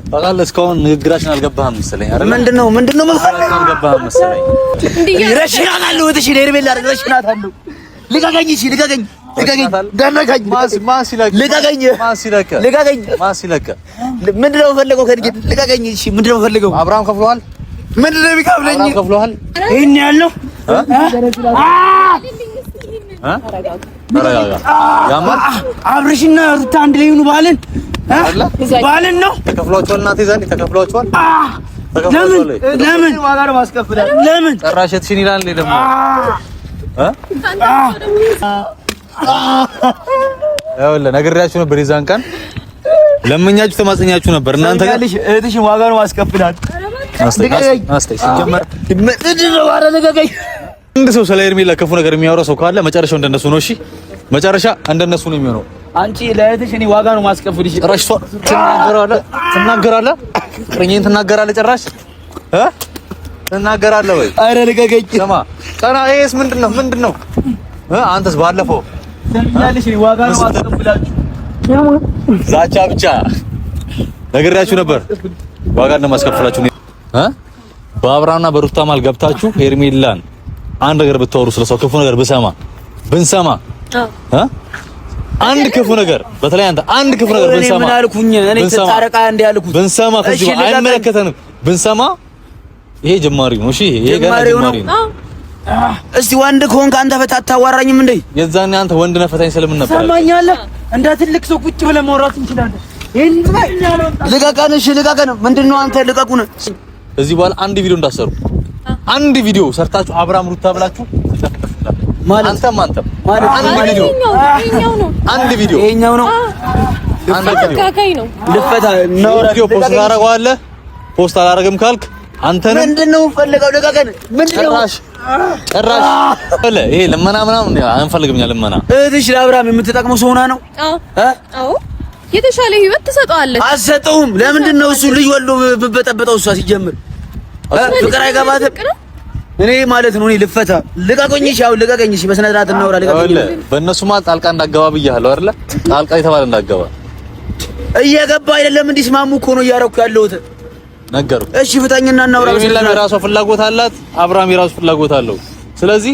ታውቃለህ እስካሁን ንግግራችን አልገባህም መሰለኝ አይደል? ምንድነው አልገባህም መሰለኝ። ረሽናታለሁ እህትሽ ሄርሜላ ረሽናታለሁ። ልቀቀኝ ምንድነው የምፈልገው ከድርጊት ልቀቀኝ። እሺ ምንድነው የምፈልገው? አብርሃም ከፍሎሃል? ምንድነው የሚከፍለኝ? ከፍሎሃል? ይሄን ያለው አብርሽና ሩታ አንድ ላይ ሆኑ ባልን ነው ተከፍሏቸዋል። እናቴ ዘንድ ተከፍሏቸዋል። ለምን ዋጋ ነው ማስከፍላል? ለምን ጭራሽ እትሽን ይላል ደግሞ ያውልህ ነግሬያችሁ ነበር። የዛን ቀን ለምኛችሁ ተማጽኛችሁ ነበር። እናንተ ጋር እህትሽን ዋጋ ነው ማስከፍላት። ሲጀመር አንድ ሰው ስለ ሄርሜላ ክፉ ነገር የሚያወራ ሰው ካለ መጨረሻው እንደነሱ ነው። እሺ መጨረሻ እንደነሱ ነው የሚሆነው። አንቺ ለእህትሽ እኔ ዋጋ ነው ማስከፍልሽ። ጭራሽ ትናገራለህ ፍቅረኛዬን ትናገራለህ። ጭራሽ ትናገራለህ ወይ? ኧረ ልቀቀኝ። ስማ ቀና ይሄስ ምንድነው? አንተስ ባለፈው ትንያለሽ ዋጋ ነው ማስከፍላችሁ። ዛቻ ብቻ ነግሬያችሁ ነበር። ዋጋ እንደማስከፍላችሁ በአብርሃምና በሩታ ማል ገብታችሁ ሄርሜላን አንድ ነገር ብታወሩ ስለሰው ክፉ ነገር ብንሰማ አንድ ክፉ ነገር በተለይ አንተ አንድ ክፉ ነገር ብንሰማ ምን አልኩኝ? እኔ ተጣረቃ እንደ ያልኩት ብንሰማ ከዚህ አይመለከተንም። ብንሰማ ይሄ ጀማሪ ነው። እሺ ይሄ ገና ጀማሪ ነው። እስቲ ወንድ ከሆንክ አንተ ፈታ አታዋራኝም እንዴ? የዛኔ አንተ ወንድ ነህ ፈታኝ ስለምን ነበር? ሰማኛለህ? እንደ ትልቅ ሰው ቁጭ ብለን ማውራት እንችላለን። ልቀቀን። እሺ ልቀቀን። ምንድነው አንተ ልቀቁን። እዚህ በኋላ አንድ ቪዲዮ እንዳሰሩ አንድ ቪዲዮ ሰርታችሁ አብርሃም ሩታ ብላችሁ ማለት አንተም ማለት አንድ ቪዲዮ ይሄኛው ነው ልፈታ ነው። ቪዲዮ ፖስት ታደርገዋለህ። ፖስት አላደርግም ካልክ አንተ ነው ምንድነው ፈልገው ልቀቀን። ምንድነው ጭራሽ ይሄ ልመና ምናምን አንፈልግም። ልመና እህትሽ ለአብርሃም የምትጠቅመው ሰው ሆና ነው። አዎ የተሻለ ህይወት ትሰጠዋለች። አትሰጠውም። ለምንድን ነው እሱ ልጅ ወልዶ ብበጠበጠው? እሷ ሲጀምር ፍቅር አይገባትም። እኔ ማለት ነው እኔ ልፈታ። ልቀቁኝ። እሺ አሁን ልቀቀኝ። እሺ በስነ ስርዓት እናውራ። ልቀቁኝ። በእነሱ ማለት ጣልቃ እንዳገባ ብያለሁ አይደለ? ጣልቃ የተባለ እንዳገባ እየገባ አይደለም። እንዲስማሙ እኮ ነው እያደረኩ ያለሁት። ነገሩ እሺ ፍታኝና እናውራ። ሄርሜላ የራሷ ፍላጎት አላት፣ አብርሃም የራሱ ፍላጎት አለው። ስለዚህ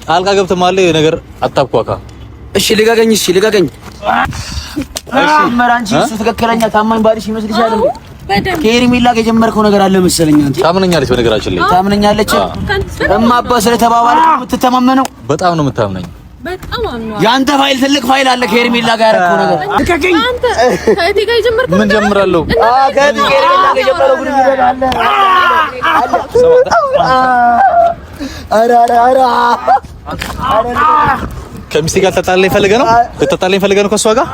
ጣልቃ ገብተህ ማለት ነገር አታኳካ። እሺ ልቀቀኝ። እሺ ልቀቀኝ። እሺ መራንቺ እሱ ትክክለኛ ታማኝ ባልሽ ይመስልሻል እንዴ? ከሄርሜላ ጋር የጀመርከው ነገር አለ መሰለኝ። አንተ ታምነኛለች። በነገራችን ላይ ታምነኛለች። እማባ ስለተባባልክ የምትተማመነው በጣም ነው የምታምነኝ። በጣም አምኗል። ያንተ ፋይል ትልቅ ፋይል አለ ከሄርሜላ ጋር ያደረከው ነገር። ልቀቀኝ። አንተ ከእቴ ጋር የጀመርከው ምን ጀምራለሁ? ከሄርሜላ ጋር የጀመረው ጉድ ይላል። ከሚስቴ ጋር ተጣልተኝ ፈልገህ ነው ከሷ ጋር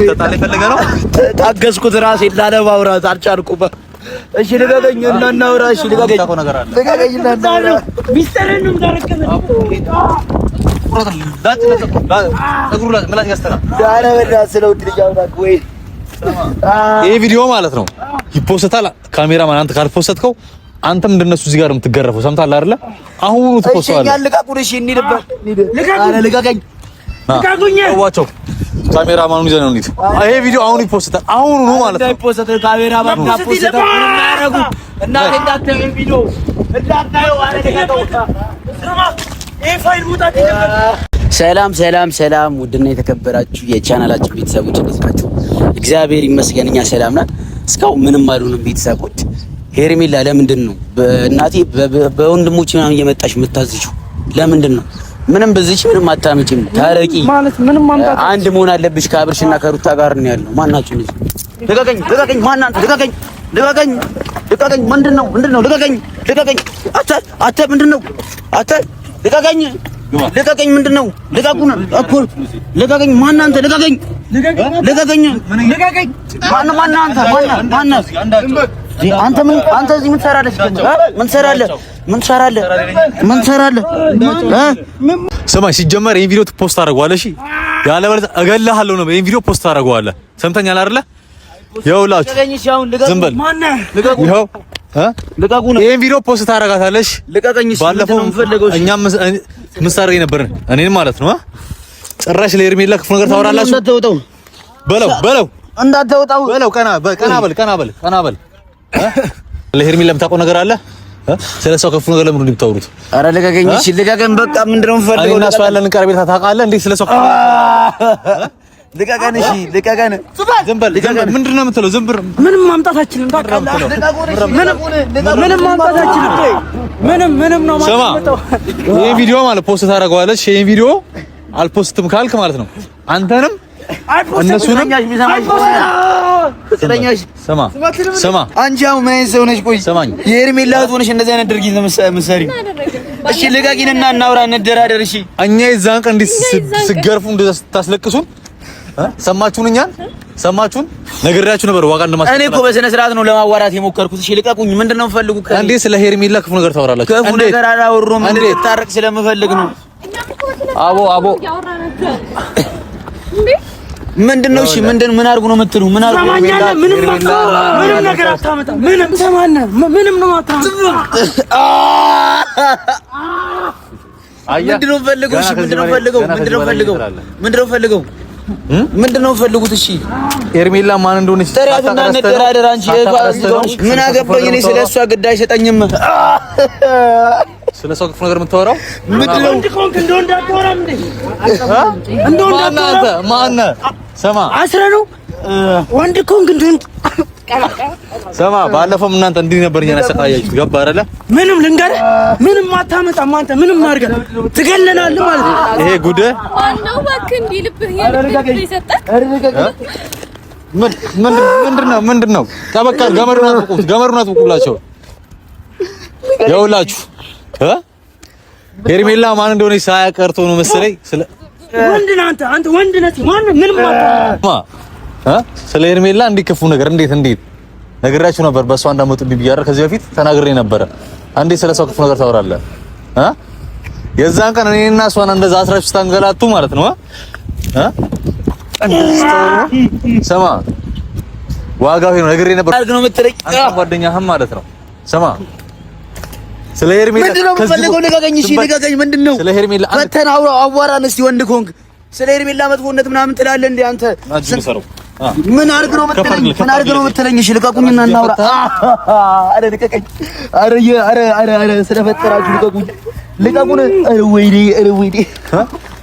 ተጣልተኝ ፈልገህ ነው። ታገዝኩት ራሴን ላለማውራት አልቻልኩም። እሺ ልቀቀኝ እና እናውራ። እሺ ልቀቀኝ እና እናውራ። ሚስጥርን ነው የምታረከበ ይሄ ቪዲዮ ማለት ነው ይፖስታል። ካሜራማን አንተ ካልፖስተትከው አንተም እንደነሱ እዚህ ጋር የምትገረፈው ሰምታለህ አይደለ? አሁን ትፖስተዋለህ። ልቀቀኝ። ዋቸው ካሜራማኑን ይዘህ ነው እንዴ? ይሄ ቪዲዮ አሁን ይፖስታል። አሁን ነው ማለት ነው ይፖስታል። ካሜራማን ፖስተታው እናረጉ እና እንዳታዩ ቪዲዮ እንዳታዩ አረጋጋው። ሰላም ውድና የተከበራችሁ የቻናላችን ቤተሰቦች እንዴት ናችሁ? እግዚአብሔር ይመስገን እኛ ሰላም ነን። እስካሁን ምንም አልሆንም። ቤተሰቦች ሄርሜላ ለምንድን ነው በእናቴ በወንድሞች ምናምን እየመጣሽ የምታዝችው? ለምንድን ነው? ምንም በዚች ምንም አታመጪም። ታረቂ ማለት ምንም ማምጣት አንድ መሆን አለብሽ። ከአብርሽና ከሩታ ጋር ነው ያለው። ማናችሁ ልጅ ልቀቀኝ። ማናችሁ ልቀቀኝ። ምንድነው? ልቀቀኝ። አተ ምንድነው? አተ ልቀቀኝ። ምንድነው? ልቀቁን እኮ ልቀቀኝ። ማን አንተ? ልቀቀኝ። ማን አንተ? አንተ እዚህ ምን ትሰራለህ? ስማኝ፣ ሲጀመር ይሄን ቪዲዮ ፖስት አደርገዋለሁ። እሺ ያለበለዚያ እገልሃለሁ ነው። ይሄን ቪዲዮ ፖስት አደርገዋለሁ። ሰምተኛል አይደለ? ይኸውላችሁ ዝም በል። ይኸው ይሄን ቪዲዮ ፖስት ታደርጋታለሽ። ባለፈው እኛም ምሳረኝ ነበር እኔን ማለት ነው። ጭራሽ ለሄርሜላ ክፉ ነገር ታወራላችሁ። በለው እንዳትወጣው በለው። ቀና በል ለሄርሜላ የምታውቀው ነገር አለ? ስለሷ ከፉ ነገር ለምን እንደምታወሩት? ኧረ ልቀቀኝ፣ እሺ ልቀቀኝ። በቃ ምንድነው የምፈልገው? እና እሷ ያለን ቀረቤታ ታውቃለህ እንዴ? ስለሷ ልቀቀን፣ እሺ ልቀቀን። ዝም በል። ምንድነው የምትለው? ዝም ብር ምንም ማምጣታችንን ታውቃለህ? ምንም ማምጣታችንን ምንም ነው ማለት ነው። ይሄ ቪዲዮ ማለት ፖስት ታደርገዋለች። ይሄ ቪዲዮ አልፖስትም ካልክ ማለት ነው አንተንም እነሱንም ስማ አንቺ አሁን ምን አይነት ሰው ነሽ? ቆይ ስማኝ፣ የሄርሜላ እህት ሆነሽ እንደዚህ አይነት ድርጊት ነው የምትሰሪው? እሺ ልቀቂንና እናውራ፣ እንደራደር። እሺ እኛ የዛን ቀን እንዲህ ስገርፉ እንደታስለቅሱን ሰማችሁን? እኛን ሰማችሁን? ነግሬያችሁ ነበር ዋጋ እንደማስቀር። እኔ እኮ በስነ ስርዓት ነው ለማዋራት የሞከርኩት። እሺ ልቀቁኝ። ምንድነው የምፈልጉ? እንዴ ስለ ሄርሜላ ክፉ ነገር ታወራላችሁ? ክፉ ነገር አላወሩም። እንድታረቅ ስለምፈልግ ነው። አቦ ምንድነው? እሺ ምን አድርጉ ነው የምትሉ? ምን አድርጉ? ምንም ነገር አታመጣም። ምንም ሰማነ ምንም ነው አታመጣም። ምንድነው ፈልገው? እሺ ምንድነው ፈልጉት? እሺ ሄርሜላ ማን እንደሆነች ተራትና እንደራደር። አንቺ ምን አገባኝ እኔ ስለሷ ግድ አይሰጠኝም። ስለሷ ክፉ ነገር የምታወራው ምንድነው? እንደው እንዳትወራም እንዴ? ማን ሰማ አስረ ነው ወንድ ኮንክ እንደው ሰማ። ባለፈው እናንተ እንዲህ ነበር እኛን ያሰቃያችሁ። ገባ አይደለ? ምንም ልንገርህ፣ ምንም አታመጣም አንተ። ምንም አድርገህ ትገለናለህ ማለት ነው። ይሄ ጉድ ዋናው እባክህ እንዲህ ልብህ ይሰጣል። ምንድነው? ተበቃ ገመሩን አጥብቁላቸው። ይኸውላችሁ ሄርሜላ ማን እንደሆነ ሳያቀርቶ ነው መሰለኝ። ስለ ወንድ ነህ አንተ ወንድ ነህ። ማን ምንም ስለ ሄርሜላ እንዲህ ክፉ ነገር እንዴት ነግራችሁ ነበር። በሷ እንዳመጡብኝ ብያለሁ። ከዚህ በፊት ተናግሬ ነበረ። አንዴ ስለሷ ክፉ ነገር ታወራለህ? የዛን ቀን እኔና እሷን እንደዛ አስራችሁ ታንገላቱ ማለት ነው። ሰማ ዋጋው ነው ነግሬ ነበር። አርግ ነው የምትለኝ ጓደኛህም ማለት ነው። ሰማ ስለ ሄርሜላ ምንድነው የምፈልገው? ልቀቀኝ። እሺ ልቀቀኝ። ምንድነው ስለ ሄርሜላ ፈተና አዋራን እስቲ ወንድ ኮንክ ስለ ሄርሜላ መጥፎነት ምናምን ትላለህ እንዴ አንተ? ምን አድርግ ነው የምትለኝ? እሺ ልቀቁኝና እናውራ። አረ ልቀቀኝ። አረ ስለፈጠራችሁ ልቀቁን። አረ ወይኔ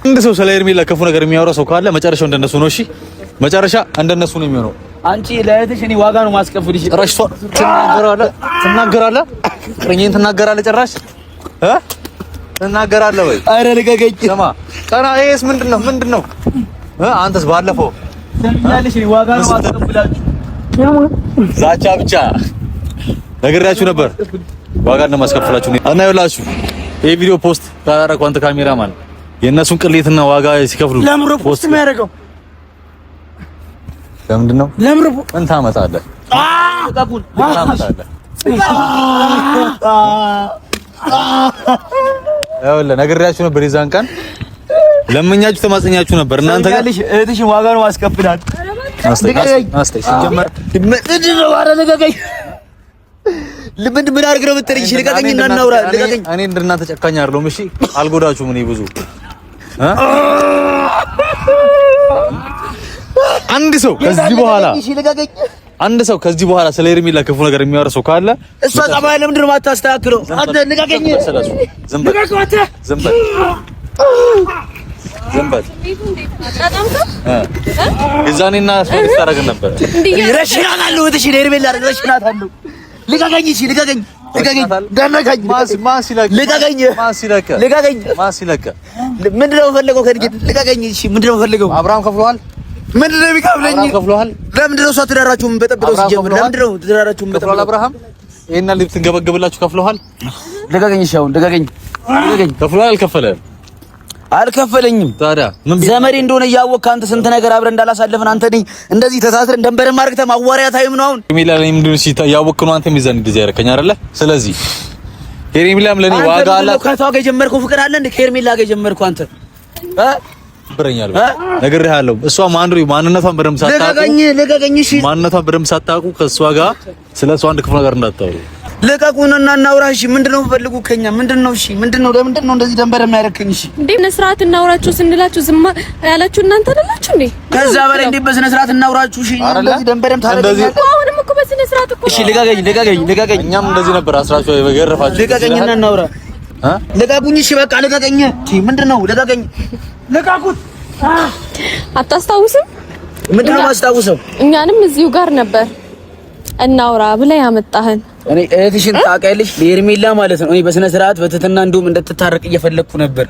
እንደ ሰው ስለ ሄርሜላ ክፉ ነገር የሚያወራ ሰው ካለ መጨረሻው እንደነሱ ነው። እሺ መጨረሻ እንደነሱ ነው የሚሆነው። አንቺ ለእህትሽ እኔ ዋጋ ነው ማስከፍልሽ። ጭራሽ ትናገራለህ ቅርኝን ትናገራለህ። ጭራሽ ትናገራለህ ወይ? አረ ልቀቀኝ። ስማ ቀና። ይሄስ ምንድነው? አንተስ ባለፈው ሰምኛለሽ። እኔ ዋጋ ነው ማስከፍላችሁ። ዛቻ ብቻ ነግሬያችሁ ነበር። ዋጋ እንደማስከፍላችሁ እና ይኸውላችሁ ይሄ ቪዲዮ ፖስት ካላደረኩ አንተ ካሜራማን የእነሱን ቅሌትና ዋጋ ሲከፍሉ ለምሮ ፖስት የሚያደርገው ለምንድን ነው? ለምሮ ምን ታመጣለህ? ይኸውልህ ነግሬያችሁ ነበር። የዛን ቀን ለምኛችሁ ተማጽኛችሁ ነበር። እናንተ ጋር እህትሽን ዋጋ ነው ማስከፍላት። ሲጀመር ምን አድርግ ነው የምትለኝ? ልቀቀኝ እና እናውራ። ልቀቀኝ። እኔ እንደናንተ ጨካኝ አይደለሁም። እሺ አልጎዳችሁም። እኔ ብዙ አንድ ሰው ከዚህ በኋላ ስለ ሄርሜላ ክፉ ነገር የሚያወራ ሰው ካለ እሷ ጸባይ ለምንድን ነው የማታስተካክለው? አንተ ልቀቀኝ። ዝም በል። የዛኔና ሶስት ታረጋግን ነበር። ረሽናታለሁ። እህትሽ ሄርሜላ ረሽናታለሁ። ልቀቀኝ። እሺ ልቀቀኝ። ደነቀኝ። ምንድን ነው የምፈልገው? ልቀቀኝ። እሺ ምንድን ነው የምፈልገው? አብርሃም ከፍሎሃል? ምንድን ነው የሚከፍለኝ? ለምንድን ነው እሷ ትዳራችሁን በጠብጠው ሲጀምር? ለምንድን ነው ትዳራችሁን በጠብጠው? አብርሃም ይሄን ልብስ ትንገበገብላችሁ ከፍሎሃል? ልቀቀኝ። እሺ አሁን ልቀቀኝ። ከፍሎሃል? አልከፈለም? አልከፈለኝም። ታዲያ ዘመዴ እንደሆነ እያወቅህ አንተ ስንት ነገር አብረን እንዳላሳለፍን አንተ ነኝ እንደዚህ ተሳስረን ደንበረን ማርክተ ማዋሪያ ታይም ነው። አሁን ሄርሜላ ለኔ ምንድነው ያወቅህ ነው አንተ ሚዛን እንደዚህ ያረከኝ አይደለ? ስለዚህ ሄርሜላም ለኔ ዋጋ አላት። ከቷ ጋር የጀመርከው ፍቅር አለ እንዴ? ከሄርሜላ ጋር የጀመርከው አንተ ብረኛል ነግሬሃለሁ። እሷ ማንነቷን በደምብ ሳታውቁ ልቀቀኝ። እሺ ማንነቷን በደምብ ሳታውቁ ከእሷ ጋር ስለሷ አንድ ክፉ ነገር እንዳታወሩ። ልቀቁንና እናውራ። እሺ ምንድነው ፈልጉ ከኛ ምንድነው? እሺ ምንድነው? ለምንድን ነው እንደዚህ ደንበር የሚያደርግኝ? እሺ እንዴ በስነ ስርዓት እናውራችሁ ስንላችሁ ዝም ያላችሁ እናንተ አይደላችሁ እንዴ? ከዛ በላይ እንዴ በስነ ስርዓት እናውራችሁ? እሺ እንደዚህ ደንበርም ታደርጋለህ። አሁንም እኮ በስነ ስርዓት እኮ። እሺ ልቀቀኝ። እኛም እንደዚህ ነበር አስራችሁ የገረፋችሁ። ልቀቀኝና እናውራ። ልቀቁኝ። እሺ በቃ ልቀቀኝ። ምንድነው? ልቀቁት። አታስታውስም? ምንድነው ማስታውሰው? እኛንም እዚሁ ጋር ነበር እናውራ ብለህ ያመጣህን። እኔ እህትሽን ታውቂያለሽ፣ ሄርሜላ ማለት ነው። እኔ በስነ ስርዓት በትህትና እንደውም እንድትታረቅ እየፈለኩ ነበር።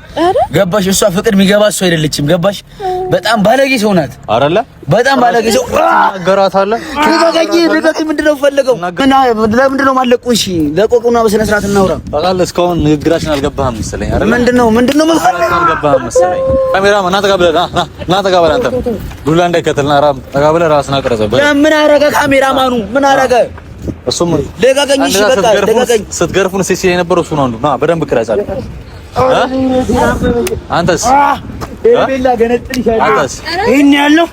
ገባሽ? እሷ ፍቅር የሚገባ እሷ አይደለችም። ገባሽ? በጣም ባለጌ ሰው ናት አይደለ? በጣም ባለጌ ሰው አገራታለ። ልቀቀኝ። ምንድነው ፈልገው? ለምንድነው ማለቁ? እሺ ለቆቁና በስነ ስርዓት እናውራ። ታውቃለህ፣ እስካሁን ንግግራችን አልገባህም መሰለኝ አይደለ? ምንድነው አልገባህም መሰለኝ። ካሜራማን ና ተቀበለ፣ ና ተቀበለ። አንተ ዱላ እንዳይከተልና ራም ተቀበለ፣ ራስና ቀረጸበት። ምን አረገ ካሜራማኑ? ምን አረገ? እሱም ልቀቀኝ። እሺ በቃ ልቀቀኝ። ስትገርፉን ሲሲ የነበረው እሱ ነው። ና በደንብ ቅረጻል። አንተስ ሄርሜላ ገነጥል ይሻላል። አንተስ ይሄን ያለው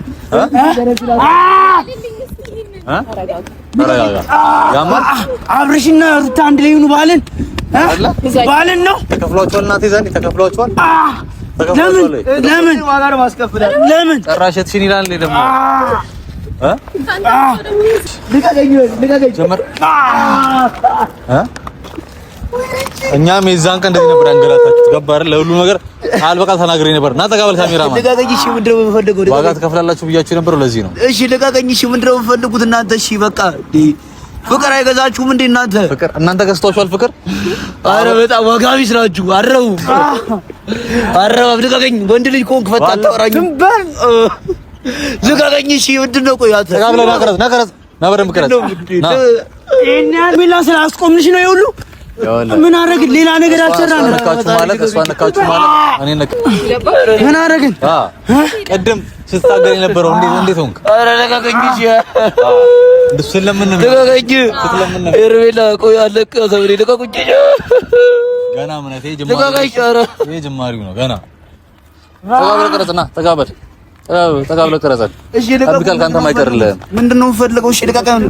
አብርሽና ሩታ አንድ ላይ ሆኑ ባልን ነው ተከፍሏቸዋል። እናቴ ዘንድ ተከፍሏቸዋል። ለምን ዋጋ ነው ማስከፍላል? ለምን ጨራሸትሽን ይላል ደግሞ እኛም የዛን ቀን እንደዚህ ነበር አንገላታችሁት። ገባህ አይደል? ለሁሉ ነገር አልበቃ ተናግሬ ነበር። ና ተቀበል ካሜራማን። ልቀቀኝ። እሺ ምንድነው የምፈልገው? ዋጋ ትከፍላላችሁ ብያችሁ ነበር። ለዚህ ነው። እሺ ልቀቀኝ። እሺ ምንድነው የምፈልጉት እናንተ? እሺ በቃ ፍቅር አይገዛችሁም እንዴ እናንተ? ፍቅር እናንተ ገዝቷችኋል ፍቅር? አረ በጣም ዋጋ ቢስ ናችሁ። አረው ልቀቀኝ። ወንድ ልጅ ኮንክ ፈታ አታወራኝም። ልቀቀኝ። እሺ ምንድነው? ቆይ አንተ ተቀበለ። ና በደንብ ቅረጽ። ይሄን ያህል ቢላ ስላስቆምንሽ ነው ይሁሉ። ምን አረግን? ሌላ ነገር አልሰራንም። ነካችሁ ማለት እሷ ነካችሁ ማለት እኔ ነካ። ምን አረግን? ቀደም ስትታገል የነበረው እንዴት ሆንክ? አረ ልቀቀኝ። እሺ ስለምን ነው ልቀቀኝ። ሄርሜላ ቆይ አለቀ ሰውሪ ልቀቁኝ። ገና ምን አትይ ጀማሪው ነው ገና። ተጋበለ ቅረጽና ተጋበለ ቅረጽ። እሺ ልቀቀኝ። ካንተ ማይቀርልህ ምንድነው የምፈልገው? እሺ ልቀቀኝ።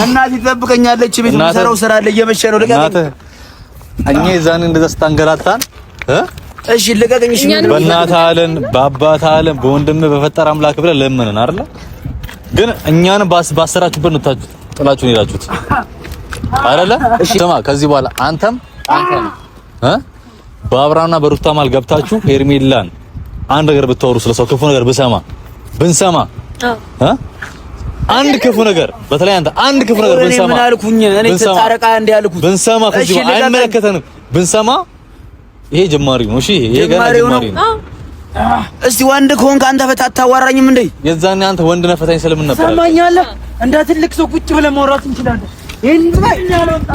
እናቴ ትጠብቀኛለች። ቤት የምሰራው ስራ አለ። እየመሸ ነው። ልቀቀኝ። እኛ የዛኔ እንደዛ ስታንገላታን እሺ ልቀቀኝ። እሺ በእናትህ አለን በአባትህ አለን በወንድምህ በፈጠረ አምላክ ብለህ ለምንን አይደለ? ግን እኛን ባሰራችሁበት ነው ጥላችሁን ሄዳችሁት አይደለ? ስማ ከዚህ በኋላ አንተም በአብርሃምና በሩታ ማል ገብታችሁ ሄርሜላን አንድ ነገር ብታወሩ ስለሰው ክፉ ነገር ብንሰማ አንድ ክፉ ነገር በተለይ አንተ አንድ ክፉ ነገር ብንሰማ ምን አልኩኝ? እኔ ተጣረቃ እንደ ያልኩት ብንሰማ ከዚህ አይመለከተንም። ብንሰማ ይሄ ጀማሪ ነው። እሺ ይሄ ገና ጀማሪ ነው። እስቲ ወንድ ከሆንክ አንተ ፈታ አታዋራኝም እንዴ? የዛኔ አንተ ወንድ ነህ ፈታኝ ስለምን ነበር? ሰማኛለህ? እንደ ትልቅ ሰው ቁጭ ብለህ ማውራት እንችላለን።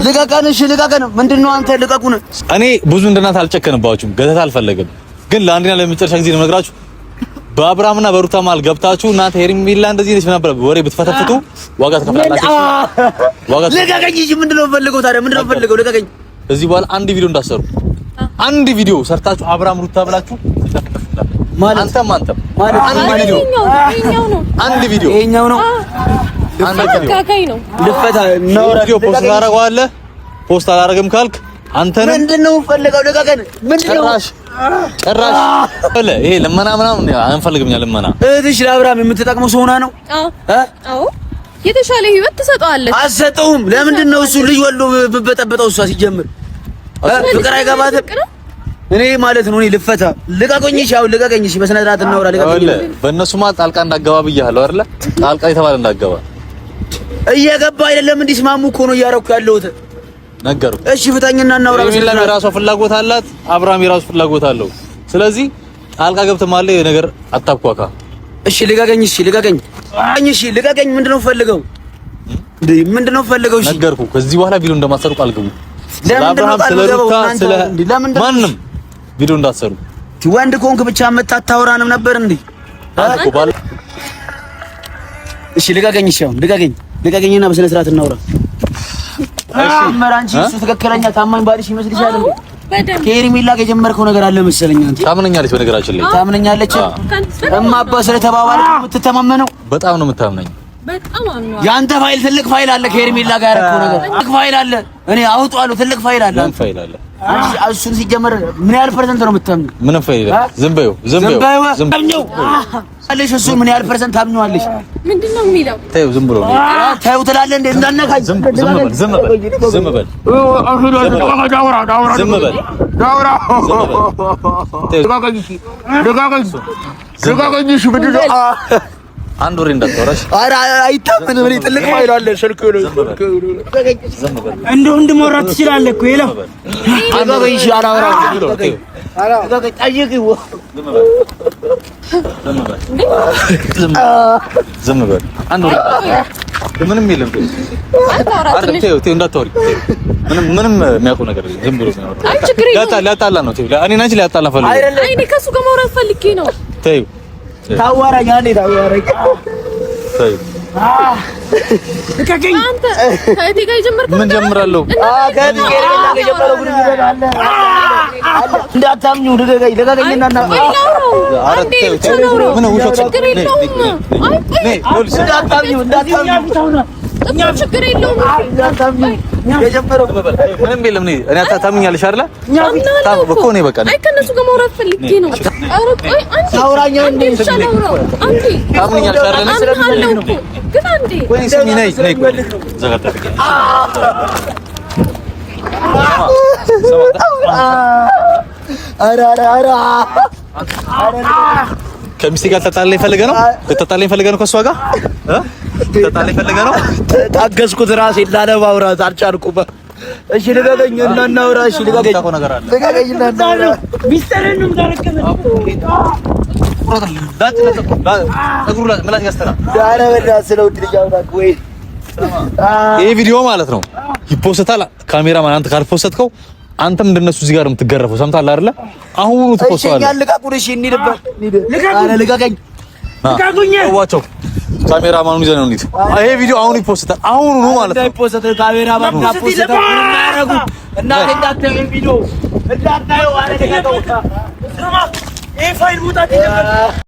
ልቀቀን። እሺ ልቀቀን። ምንድነው አንተ? ልቀቁን። እኔ ብዙ እንደናንተ አልጨከንባችሁም። ገተታ አልፈለግም። ግን ለአንድና ለመጨረሻ ጊዜ ነው የምነግራችሁ። በአብርሃምና በሩታ ማል ገብታችሁ እናንተ ሄርሜላ እንደዚህ ነች ነበር ወሬ ብትፈተፍቱ ዋጋ ትከፍላላችሁ። ልቀቀኝ። እሺ ምንድነው ፈልገው ታዲያ? ምንድነው ፈልገው? ልቀቀኝ። እዚህ በኋላ አንድ ቪዲዮ እንዳሰሩ አንድ ቪዲዮ ሰርታችሁ አብርሃም ሩታ ብላችሁ ማለት አንተም ማለት አንድ ቪዲዮ አንድ ቪዲዮ ይሄኛው ነው ካካይ ነው ልፈታ ነው። ቪዲዮ ፖስት ታደርገዋለህ። ፖስት አላደርግም ካልክ አንተ ነህ። ምንድነው ፈልገው? ልቀቀን። ምንድነው ጭራሽ ይሄ ልመና ምናምን አንፈልግም። ልመና እህትሽ ለአብርሃም የምትጠቅመው ሰው ሆና ነው። አዎ የተሻለ ህይወት ትሰጠዋለች። አትሰጠውም። ለምንድን ነው እሱ ልጅ ወልዶ ብበጠበጠው? እሷ ሲጀምር ፍቅር አይገባትም። እኔ ማለት ነው። እኔ ልፈታ። ልቀቁኝ። እሺ አሁን ልቀቀኝ። እሺ በስነ ስርዓት እናውራ። ልቀቀኝ። በእነሱ ማለት ጣልቃ እንዳገባ ብያለሁ አይደለ? ጣልቃ የተባለ እንዳገባ እየገባ አይደለም። እንዲስማሙ እኮ ነው እያደረኩ ያለሁት። ነገሩ እሺ ፍታኝና እናውራ። ሄርሜላ የራሷ ፍላጎት አላት፣ አብርሃም የራሱ ፍላጎት አለው። ስለዚህ ጣልቃ ገብተህ ማለት የነገር አታኳካ። እሺ ልቀቀኝ። እሺ ልቀቀኝ። እሺ ልቀቀኝ። ምንድነው ፈልገው? ምንድነው ፈልገው? እሺ ነገርኩ። ከዚህ በኋላ ቪዲዮ እንደማሰሩ ቃል ግቡ። ለአብርሃም ስለሩታ ማንም ቪዲዮ እንዳሰሩ ወንድ ኮንክ ብቻ መታታወራንም ነበር እንዴ? እሺ ልቀቀኝ። እሺ አሁን ልቀቀኝና በስነ ስርዓት እናውራ። እሺ መራንቺ እሱ ትክክለኛ ታማኝ ባልሽ ይመስልሻል እንዴ? በደም ከሄርሜላ ጋር የጀመርከው ነገር አለ መሰለኝ። አንተ ታምነኛለች። በነገራችን ላይ ታምነኛለች። እማባ ስለተባባልክ የምትተማመነው በጣም ነው የምታምነኝ። በጣም አምነዋል። ያንተ ፋይል ትልቅ ፋይል አለ ከሄርሜላ ጋር ያደረኩት ነገር ትልቅ ፋይል አለ። እኔ አውጣለሁ ትልቅ ፋይል አለ። ምን ፋይል አለ? እሱን ሲጀመር ምን ያህል ፐርሰንት ነው የምታምኚው? ምንም ፋይል የለም። ዝም በይው አለሽ። እሱን ምን ያህል ፐርሰንት ታምኚዋለሽ? ምንድነው የሚለው? ተይው ዝም ብሎ ነው። ተይው ትላለህ እንዴ? እንዳነካኝ ዝም በል። አንድ ወሬ እንዳታወራሽ። ኧረ አይታመንም። እኔ ትልቅ ፋይል አለ ስልክ ነው። እንደው እንድሞራት ትችላለህ እኮ ይለው አጋጋይሽ አላወራም። አጋጋይ ጠይቂው። ዝም በል። አንድ ወሬ ምንም የለም። ተይው እንዳታወሪ። ምንም የሚያውቀው ነገር የለም። ዝም ብሎ ነው። አይ ችግር የለውም። ሊያጣላ ነው። ተይው እኔ ናንቺ ሊያጣላ ፈልጌ። አይ እኔ ከእሱ ጋር ማውራት ፈልጌ ነው። ተይው ታዋራኝ አንዴ ታዋራኝ። ተይው ልቀቀኝ። አንተ ከእቴ ጋር የጀመርከው ምን ጀምራለሁ? ከእቴ ጋር የጀመረው ግንኙነት አለ። እንዳታምኙ ልቀቀኝና እና አንዴ ብቻ ነው። ምን ውሸት? ችግር የለውም። አይ እንዳታምኙ እኛ ችግር የለውም። የጀመረው ምንም የለም። እኔ ታምኛለሽ አይደለ? እኮ እኔ በቃ አይ ከእነሱ ጋር ማውራት ፈልጌ ነው። ኧረ ቆይ አንዴ ታውራኛ እንዴ አንዴ ታምኛለሽ አይደለ? ግን አንዴ ወይ ስሚ ነይ ዘጋታለሽ። ከሚስቴ ጋር ተጣላኝ ፈልገህ ነው? ተጣላኝ ፈልገህ ነው? ከእሷ ጋር ተጣላኝ ፈልገህ ነው? ታገዝኩት ራሴን ላለማውራት አልቻልኩም። እሺ ልቀቀኝ እና እናውራ። እሺ ልቀቀኝ እና እናውራ። ሚስጥርን ነው የምታረከመው። ይሄ ቪዲዮ ማለት ነው ይፖስታል። ካሜራማን አንተ ካልፖስተትከው አንተም እንደነሱ እዚህ ጋር የምትገረፈው ሰምታለህ አይደለ? አሁን ትፖስተዋለህ። እሺ ልቀቁኝ። እሺ እንሂድበት። ልቀቀኝ። ዋቸው ካሜራማኑን ይዘህ ነው እንዴ? ይሄ ቪዲዮ አሁን ይፖስታል። አሁን ነው ማለት ነው ይፖስታል። ካሜራማን ካፖስታል እናረጉ እና እንዳታዩ ቪዲዮ እንዳታዩ አለ ልቀቀው። ይሄ ፋይል ሙጣት ይደረግ